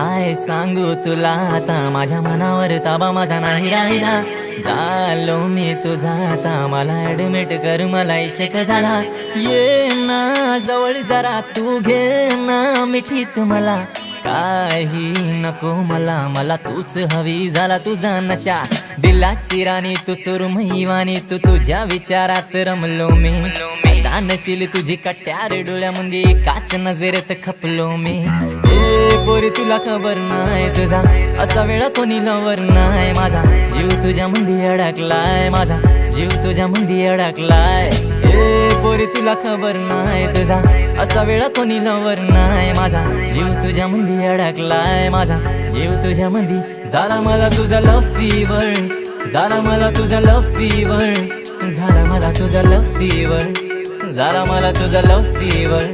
काय सांगू तुला आता, माझ्या मनावर ताबा माझा नाही राहिला. झालो मी तुझा आता, मला ऍडमिट कर, मला इश्क झाला. ये ना जवळ जरा, तू घे ना मिठीत मला. काही नको मला, मला तूच हवी, झाला तुझा नशा. दिलाची राणी तू सुरमई वाणी, तू तुझ्या विचारात रमलो मी. दानशील तुझी कट्यार डोळ्यामध्ये, काच नजरेत खपलो मी. ए पोरी तुला खबर नाही तुझा असा वेळ कोणी लवर नाही. माझा जीव तुझ्या मंदी अडकलाय, माझा जीव तुझ्या मंदी अडकलाय. ए पोरी तुला खबर नाही तुझा असा वेळ कोणी लवर नाही. माझा जीव तुझ्या मंदी अडकलाय, माझा जीव तुझ्या मंदी. झाला मला तुझा लव फीवर, झाला मला तुझा लव फीवर, झाला मला तुझा लव फीवर, झाला मला तुझा लव फीवर.